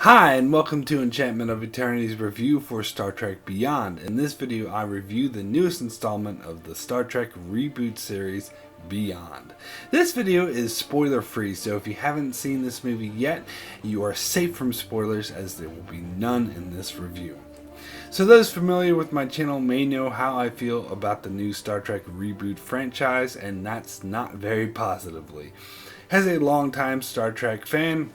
Hi, and welcome to Enchantment of Eternity's review for Star Trek Beyond. In this video, I review the newest installment of the Star Trek reboot series, Beyond. This video is spoiler free, so if you haven't seen this movie yet, you are safe from spoilers as there will be none in this review. So those familiar with my channel may know how I feel about the new Star Trek reboot franchise, and that's not very positively. As a longtime Star Trek fan,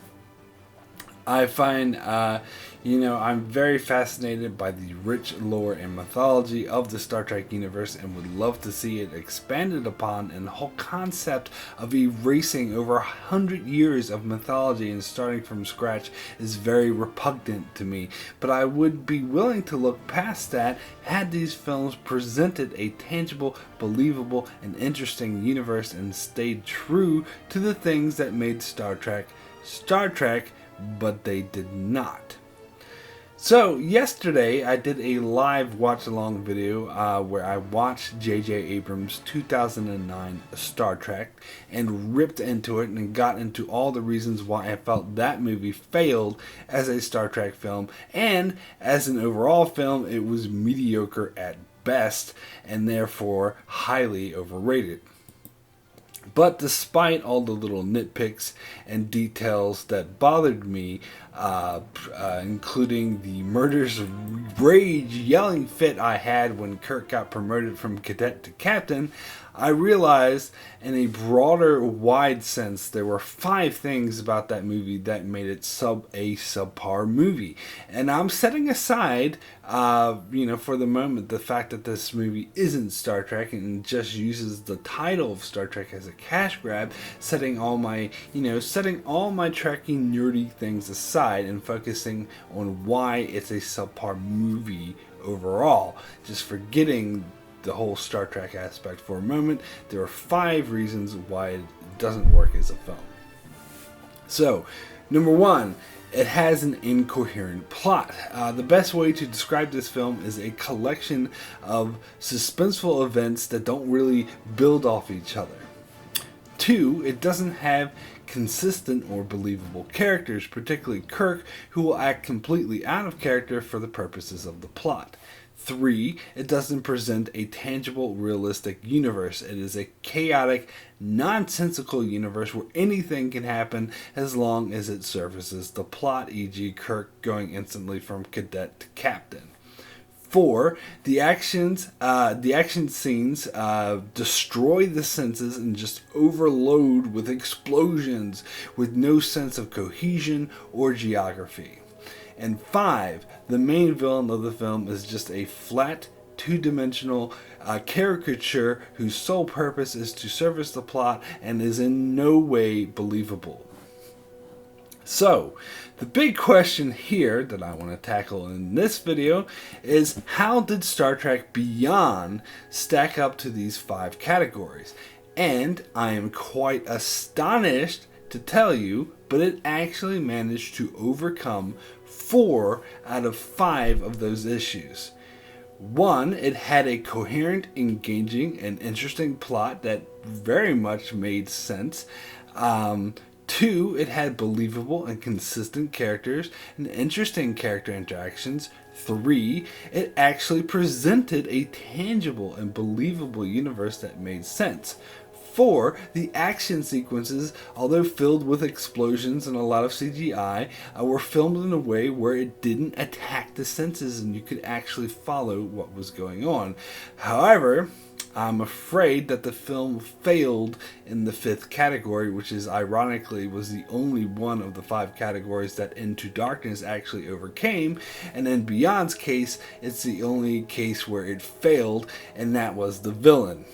I find, I'm very fascinated by the rich lore and mythology of the Star Trek universe and would love to see it expanded upon, and the whole concept of erasing over 100 years of mythology and starting from scratch is very repugnant to me. But I would be willing to look past that had these films presented a tangible, believable, and interesting universe and stayed true to the things that made Star Trek, but they did not. So yesterday I did a live watch along video where I watched J.J. Abrams' 2009 Star Trek and ripped into it and got into all the reasons why I felt that movie failed as a Star Trek film, and as an overall film it was mediocre at best and therefore highly overrated. But despite all the little nitpicks and details that bothered me, including the murderous rage yelling fit I had when Kirk got promoted from cadet to captain, I realized in a broader, wide sense there were 5 things about that movie that made it a subpar movie. And I'm setting aside, for the moment, the fact that this movie isn't Star Trek and just uses the title of Star Trek as a cash grab, setting all my Trekkie nerdy things aside and focusing on why it's a subpar movie overall. Just forgetting the whole Star Trek aspect for a moment, there are 5 reasons why it doesn't work as a film. So, number 1, it has an incoherent plot. The best way to describe this film is a collection of suspenseful events that don't really build off each other. 2, it doesn't have consistent or believable characters, particularly Kirk, who will act completely out of character for the purposes of the plot. 3, it doesn't present a tangible, realistic universe. It is a chaotic, nonsensical universe where anything can happen as long as it services the plot, e.g. Kirk going instantly from cadet to captain. 4, the action scenes destroy the senses and just overload with explosions with no sense of cohesion or geography. And 5, the main villain of the film is just a flat, two-dimensional caricature whose sole purpose is to service the plot and is in no way believable. So, the big question here that I want to tackle in this video is, how did Star Trek Beyond stack up to these 5 categories? And I am quite astonished to tell you, but it actually managed to overcome 4 out of 5 of those issues. 1, it had a coherent, engaging, and interesting plot that very much made sense. 2, it had believable and consistent characters and interesting character interactions. 3, it actually presented a tangible and believable universe that made sense. 4, the action sequences, although filled with explosions and a lot of CGI, were filmed in a way where it didn't attack the senses and you could actually follow what was going on. However, I'm afraid that the film failed in the 5th category, which is ironically was the only one of the 5 categories that Into Darkness actually overcame, and in Beyond's case, it's the only case where it failed, and that was the villain.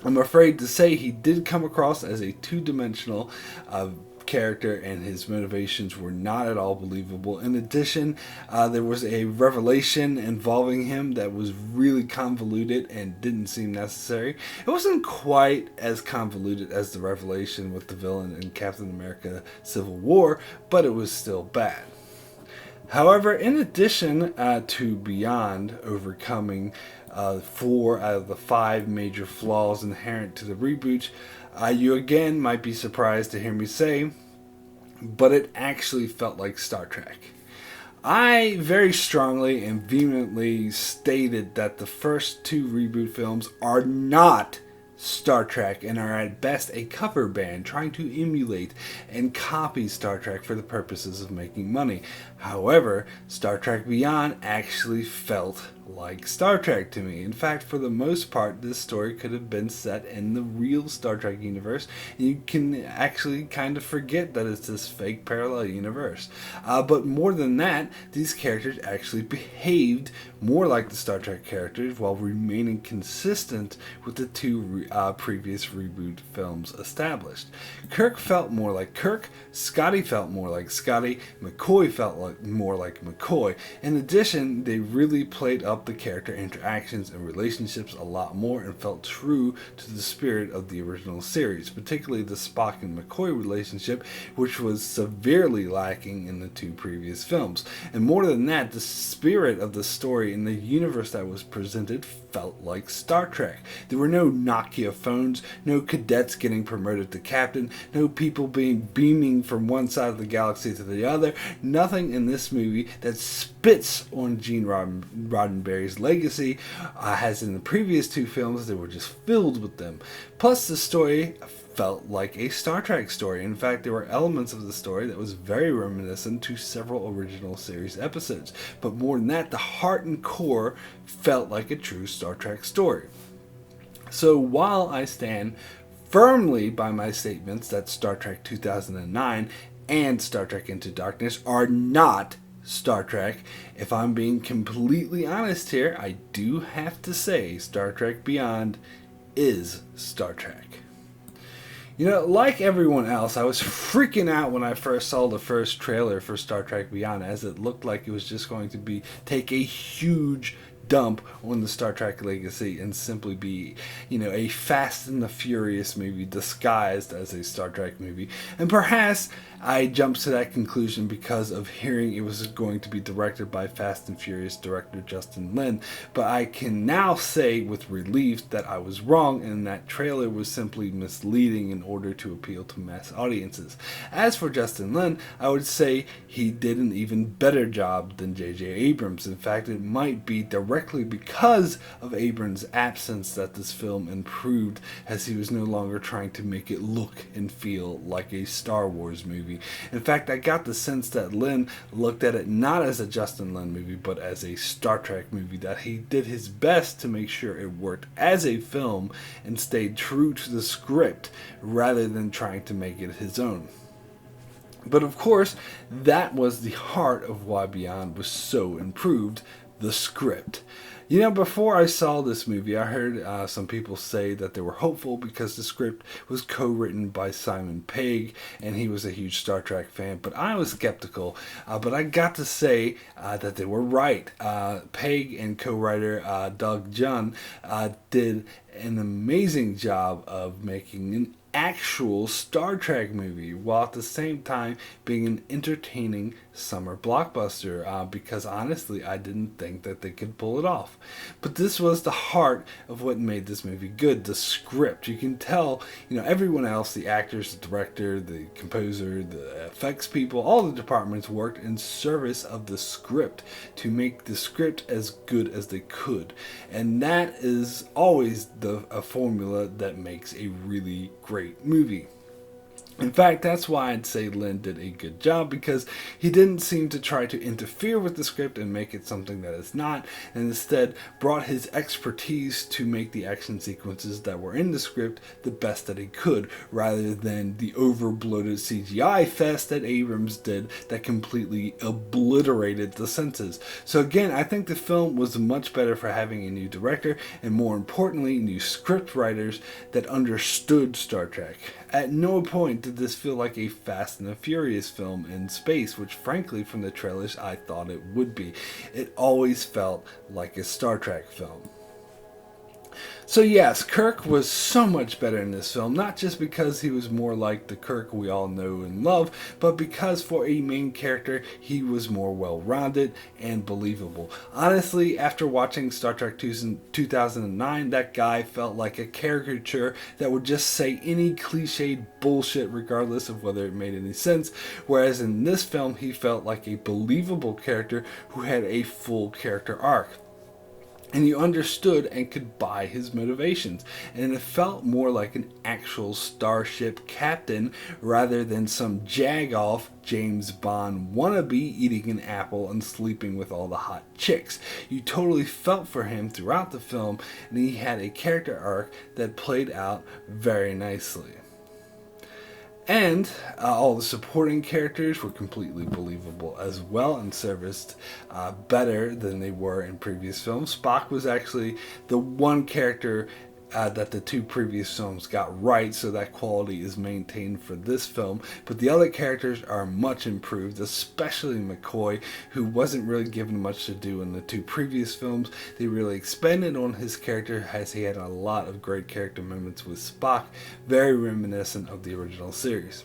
I'm afraid to say he did come across as a two-dimensional character, and his motivations were not at all believable. In addition, there was a revelation involving him that was really convoluted and didn't seem necessary. It wasn't quite as convoluted as the revelation with the villain in Captain America Civil War, but it was still bad. However, in addition to Beyond overcoming 4 out of the 5 major flaws inherent to the reboot, you again might be surprised to hear me say but it actually felt like Star Trek. I very strongly and vehemently stated that the first two reboot films are not Star Trek and are at best a cover band trying to emulate and copy Star Trek for the purposes of making money. However, Star Trek Beyond actually felt like Star Trek to me. In fact, for the most part, this story could have been set in the real Star Trek universe. You can actually kind of forget that it's this fake parallel universe. But more than that, these characters actually behaved more like the Star Trek characters while remaining consistent with the two previous reboot films established. Kirk felt more like Kirk, Scotty felt more like Scotty, McCoy felt more like McCoy. In addition, they really played up the character interactions and relationships a lot more and felt true to the spirit of the original series, particularly the Spock and McCoy relationship, which was severely lacking in the two previous films. And more than that, the spirit of the story and the universe that was presented felt like Star Trek. There were no Nokia phones, no cadets getting promoted to captain, no people beaming from one side of the galaxy to the other, nothing in this movie that spits on Gene Roddenberry's legacy, as in the previous two films. They were just filled with them. Plus, the story felt like a Star Trek story. In fact, there were elements of the story that was very reminiscent to several original series episodes. But more than that, the heart and core felt like a true Star Trek story. So while I stand firmly by my statements that Star Trek 2009 and Star Trek Into Darkness are not Star Trek, if I'm being completely honest here, I do have to say Star Trek Beyond is Star Trek. You know, like everyone else, I was freaking out when I first saw the first trailer for Star Trek Beyond, as it looked like it was just going to take a huge dump on the Star Trek legacy and simply be, a Fast and the Furious movie disguised as a Star Trek movie. And perhaps I jumped to that conclusion because of hearing it was going to be directed by Fast and Furious director Justin Lin. But I can now say with relief that I was wrong and that trailer was simply misleading in order to appeal to mass audiences. As for Justin Lin, I would say he did an even better job than J.J. Abrams. In fact, it might be directly because of Abrams' absence that this film improved, as he was no longer trying to make it look and feel like a Star Wars movie. In fact, I got the sense that Lin looked at it not as a Justin Lin movie, but as a Star Trek movie, that he did his best to make sure it worked as a film and stayed true to the script rather than trying to make it his own. But of course, that was the heart of why Beyond was so improved, the script. Before I saw this movie, I heard some people say that they were hopeful because the script was co-written by Simon Pegg, and he was a huge Star Trek fan, but I was skeptical. But I got to say that they were right. Pegg and co-writer Doug Jun did an amazing job of making an actual Star Trek movie while at the same time being an entertaining summer blockbuster, because honestly I didn't think that they could pull it off. But this was the heart of what made this movie good, the script. You can tell, everyone else, the actors, the director, the composer, the effects people, all the departments worked in service of the script to make the script as good as they could. And that is always a formula that makes a really great movie. In fact, that's why I'd say Lin did a good job, because he didn't seem to try to interfere with the script and make it something that it's not, and instead brought his expertise to make the action sequences that were in the script the best that he could, rather than the over-bloated CGI fest that Abrams did that completely obliterated the senses. So again, I think the film was much better for having a new director, and more importantly, new script writers that understood Star Trek. At no point did this feel like a Fast and the Furious film in space, which frankly from the trailers I thought it would be. It always felt like a Star Trek film. So yes, Kirk was so much better in this film, not just because he was more like the Kirk we all know and love, but because for a main character, he was more well-rounded and believable. Honestly, after watching Star Trek 2009, that guy felt like a caricature that would just say any cliched bullshit regardless of whether it made any sense, whereas in this film, he felt like a believable character who had a full character arc. And you understood and could buy his motivations. And it felt more like an actual starship captain rather than some jag-off James Bond wannabe eating an apple and sleeping with all the hot chicks. You totally felt for him throughout the film, and he had a character arc that played out very nicely. And all the supporting characters were completely believable as well and serviced better than they were in previous films. Spock was actually the one character that the two previous films got right, so that quality is maintained for this film. But the other characters are much improved, especially McCoy, who wasn't really given much to do in the two previous films. They really expanded on his character as he had a lot of great character moments with Spock, very reminiscent of the original series.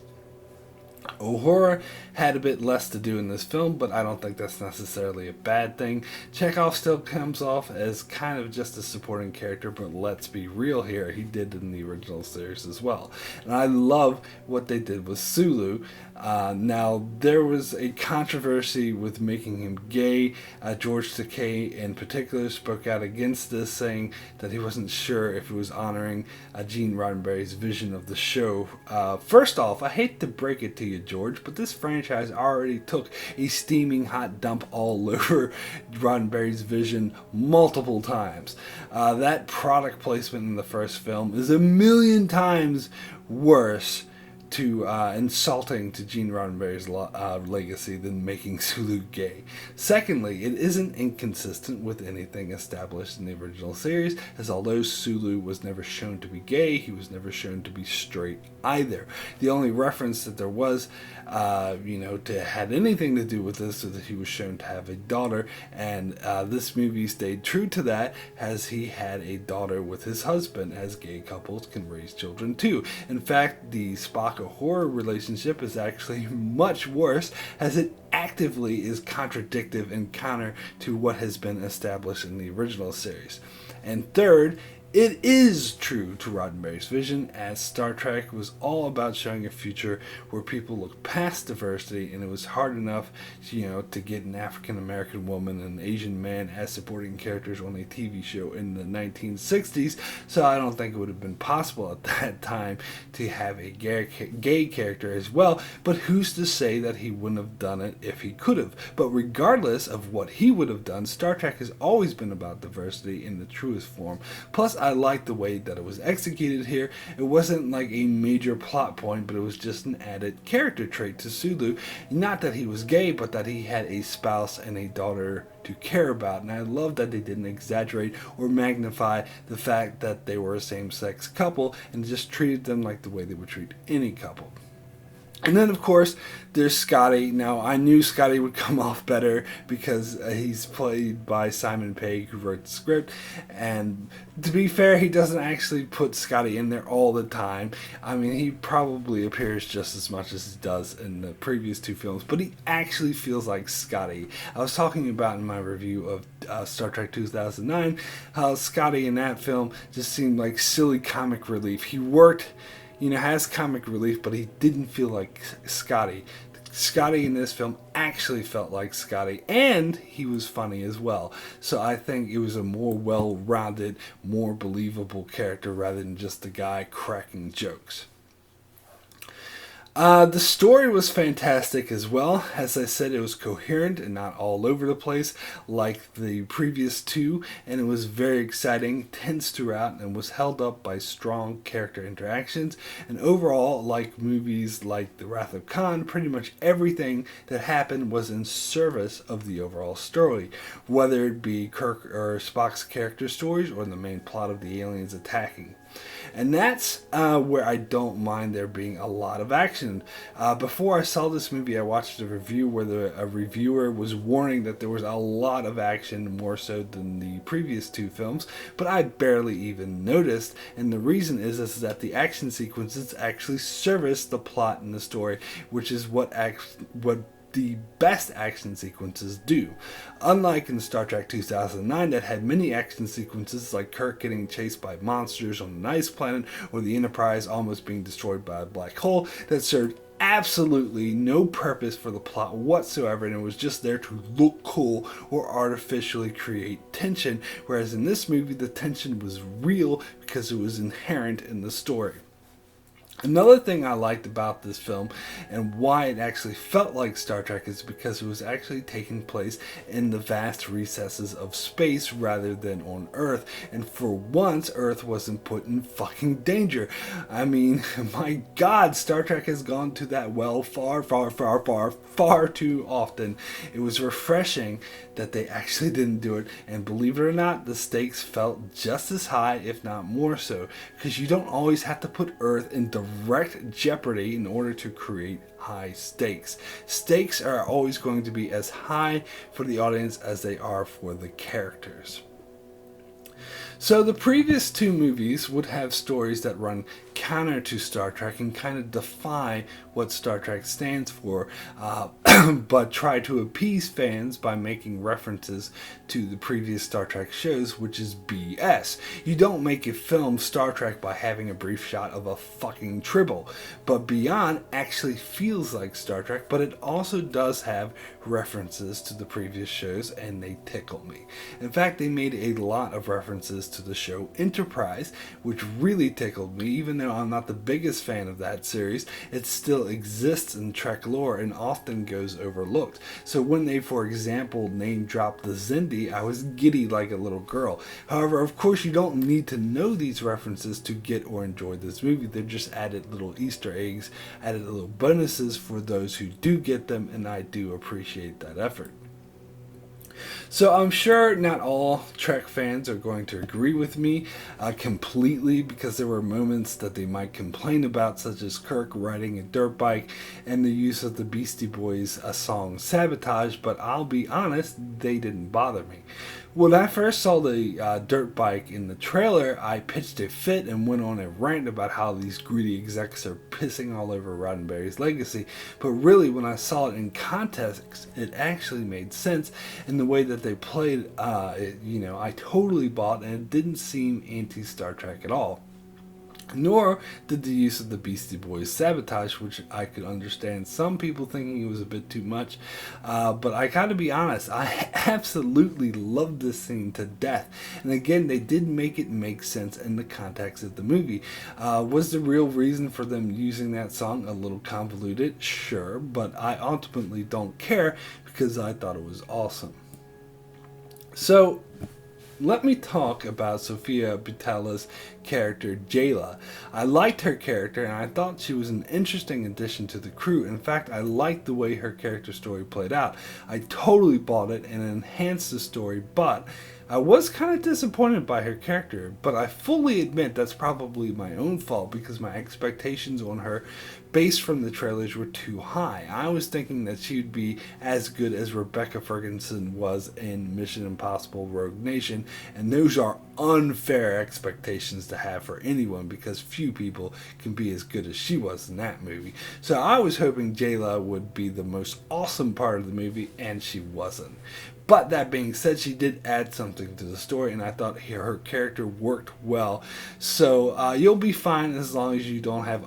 Uhura had a bit less to do in this film, but I don't think that's necessarily a bad thing. Chekhov still comes off as kind of just a supporting character, but let's be real here, he did in the original series as well. And I love what they did with Sulu. Now, there was a controversy with making him gay. George Takei in particular spoke out against this, saying that he wasn't sure if it was honoring Gene Roddenberry's vision of the show. First off, I hate to break it to you, George, but this franchise already took a steaming hot dump all over Roddenberry's vision multiple times. That product placement in the first film is a million times worse to insulting to Gene Roddenberry's legacy than making Sulu gay. Secondly, it isn't inconsistent with anything established in the original series, as although Sulu was never shown to be gay, he was never shown to be straight either. The only reference that there was, to had anything to do with this was that he was shown to have a daughter, and this movie stayed true to that, as he had a daughter with his husband, as gay couples can raise children too. In fact, the Spock horror relationship is actually much worse, as it actively is contradictive and counter to what has been established in the original series. And third, it is true to Roddenberry's vision, as Star Trek was all about showing a future where people look past diversity, and it was hard enough, to get an African American woman and an Asian man as supporting characters on a TV show in the 1960s. So I don't think it would have been possible at that time to have a gay character as well. But who's to say that he wouldn't have done it if he could have? But regardless of what he would have done, Star Trek has always been about diversity in the truest form. Plus, I like the way that it was executed here. It wasn't like a major plot point, but it was just an added character trait to Sulu. Not that he was gay, but that he had a spouse and a daughter to care about. And I love that they didn't exaggerate or magnify the fact that they were a same-sex couple and just treated them like the way they would treat any couple. And then, of course, there's Scotty. Now, I knew Scotty would come off better because he's played by Simon Pegg, who wrote the script. And to be fair, he doesn't actually put Scotty in there all the time. I mean, he probably appears just as much as he does in the previous two films, but he actually feels like Scotty. I was talking about in my review of Star Trek 2009 how Scotty in that film just seemed like silly comic relief. He worked, has comic relief, but he didn't feel like Scotty. Scotty in this film actually felt like Scotty, and he was funny as well. So I think it was a more well-rounded, more believable character rather than just the guy cracking jokes. The story was fantastic as well. As I said, it was coherent and not all over the place like the previous two, and it was very exciting, tense throughout, and was held up by strong character interactions. And overall, like movies like The Wrath of Khan, pretty much everything that happened was in service of the overall story, whether it be Kirk or Spock's character stories or the main plot of the aliens attacking. And that's where I don't mind there being a lot of action. Before I saw this movie, I watched a review where a reviewer was warning that there was a lot of action, more so than the previous two films, but I barely even noticed. And the reason is that the action sequences actually service the plot and the story, which is what the best action sequences do. Unlike in Star Trek 2009 that had many action sequences like Kirk getting chased by monsters on an ice planet or the Enterprise almost being destroyed by a black hole, that served absolutely no purpose for the plot whatsoever, and it was just there to look cool or artificially create tension, whereas in this movie the tension was real because it was inherent in the story. Another thing I liked about this film and why it actually felt like Star Trek is because it was actually taking place in the vast recesses of space rather than on Earth. And for once, Earth wasn't put in fucking danger. I mean, my God, Star Trek has gone to that well far too often. It was refreshing that they actually didn't do it. And believe it or not, the stakes felt just as high, if not more so. Because you don't always have to put Earth in direct jeopardy in order to create high stakes. Stakes are always going to be as high for the audience as they are for the characters. So the previous two movies would have stories that run counter to Star Trek and kind of defy what Star Trek stands for, but try to appease fans by making references to the previous Star Trek shows, which is BS. You don't make a film Star Trek by having a brief shot of a fucking tribble, but Beyond actually feels like Star Trek, but it also does have references to the previous shows, and they tickle me. In fact, they made a lot of references to the show Enterprise, which really tickled me. Even though I'm not the biggest fan of that series, it still exists in Trek lore and often goes overlooked. So when they, for example, name dropped the Xindi, I was giddy like a little girl. However, of course, you don't need to know these references to get or enjoy this movie. They're just added little Easter eggs, added little bonuses for those who do get them, and I do appreciate that effort. So I'm sure not all Trek fans are going to agree with me completely, because there were moments that they might complain about, such as Kirk riding a dirt bike and the use of the Beastie Boys song Sabotage, but I'll be honest, they didn't bother me. When I first saw the dirt bike in the trailer, I pitched a fit and went on a rant about how these greedy execs are pissing all over Roddenberry's legacy. But really, when I saw it in context, it actually made sense in the way that they played. I totally bought, and it didn't seem anti-Star Trek at all. Nor did the use of the Beastie Boys Sabotage, which I could understand some people thinking it was a bit too much, but I gotta be honest, I absolutely loved this scene to death. And again, they did make it make sense in the context of the movie. Was the real reason for them using that song a little convoluted? Sure, but I ultimately don't care because I thought it was awesome. So, let me talk about Sofia Boutellah's character, Jayla. I liked her character, and I thought she was an interesting addition to the crew. In fact, I liked the way her character story played out. I totally bought it and enhanced the story, but I was kind of disappointed by her character. But I fully admit that's probably my own fault, because my expectations on her, based from the trailers, were too high. I was thinking that she would be as good as Rebecca Ferguson was in Mission Impossible Rogue Nation, and those are unfair expectations to have for anyone, because few people can be as good as she was in that movie. So I was hoping Jayla would be the most awesome part of the movie, and she wasn't. But that being said, she did add something to the story, and I thought her character worked well. So you'll be fine as long as you don't have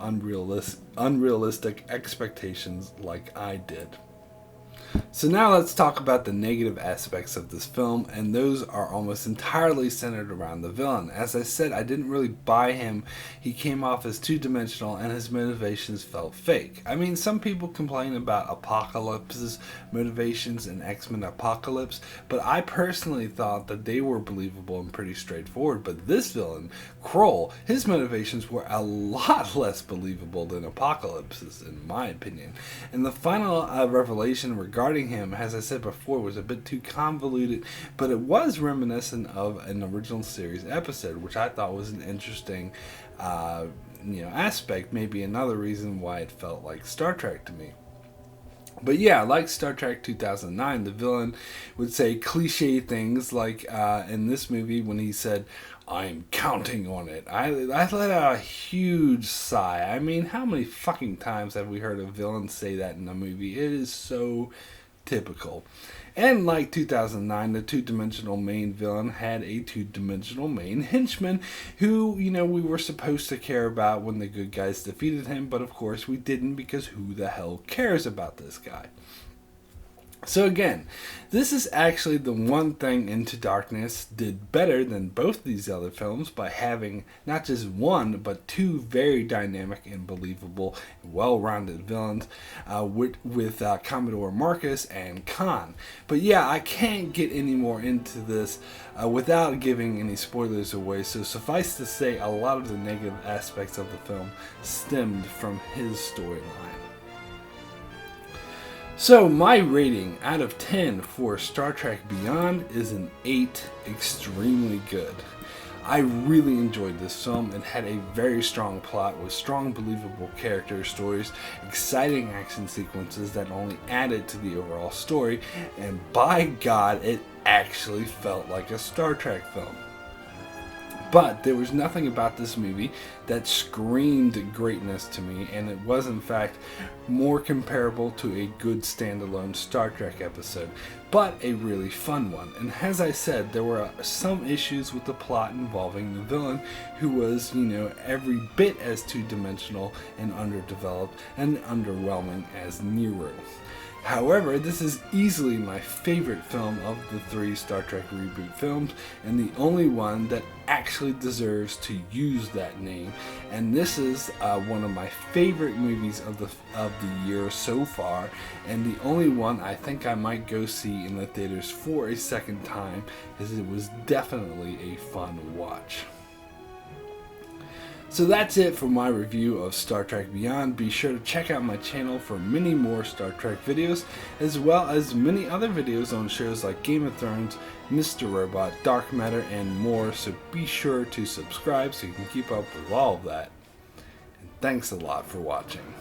unrealistic expectations like I did. So now let's talk about the negative aspects of this film, and those are almost entirely centered around the villain. As I said, I didn't really buy him. He came off as two-dimensional, and his motivations felt fake. I mean, some people complain about Apocalypse's motivations in X-Men Apocalypse, but I personally thought that they were believable and pretty straightforward. But this villain, Kroll, his motivations were a lot less believable than Apocalypse's, in my opinion. And the final revelation regarding introducing him, as I said before, was a bit too convoluted, but it was reminiscent of an original series episode, which I thought was an interesting aspect, maybe another reason why it felt like Star Trek to me. But yeah, like Star Trek 2009, the villain would say cliche things like in this movie when he said, "I'm counting on it." I let out a huge sigh. I mean, how many fucking times have we heard a villain say that in a movie? It is so typical. And like 2009, the two-dimensional main villain had a two-dimensional main henchman who, we were supposed to care about when the good guys defeated him, but of course we didn't, because who the hell cares about this guy? So again, this is actually the one thing Into Darkness did better than both these other films, by having not just one, but two very dynamic and believable, well-rounded villains with Commodore Marcus and Khan. But yeah, I can't get any more into this without giving any spoilers away, so suffice to say, a lot of the negative aspects of the film stemmed from his storyline. So my rating out of 10 for Star Trek Beyond is an 8, extremely good. I really enjoyed this film. It had a very strong plot with strong, believable character stories, exciting action sequences that only added to the overall story, and by God, it actually felt like a Star Trek film. But there was nothing about this movie that screamed greatness to me, and it was in fact more comparable to a good standalone Star Trek episode, but a really fun one. And as I said, there were some issues with the plot involving the villain, who was, every bit as two-dimensional and underdeveloped and underwhelming as Nero. However, this is easily my favorite film of the 3 Star Trek reboot films, and the only one that actually deserves to use that name. And this is one of my favorite movies of the year so far, and the only one I think I might go see in the theaters for a second time, as it was definitely a fun watch. So that's it for my review of Star Trek Beyond. Be sure to check out my channel for many more Star Trek videos, as well as many other videos on shows like Game of Thrones, Mr. Robot, Dark Matter, and more, so be sure to subscribe so you can keep up with all of that. And thanks a lot for watching.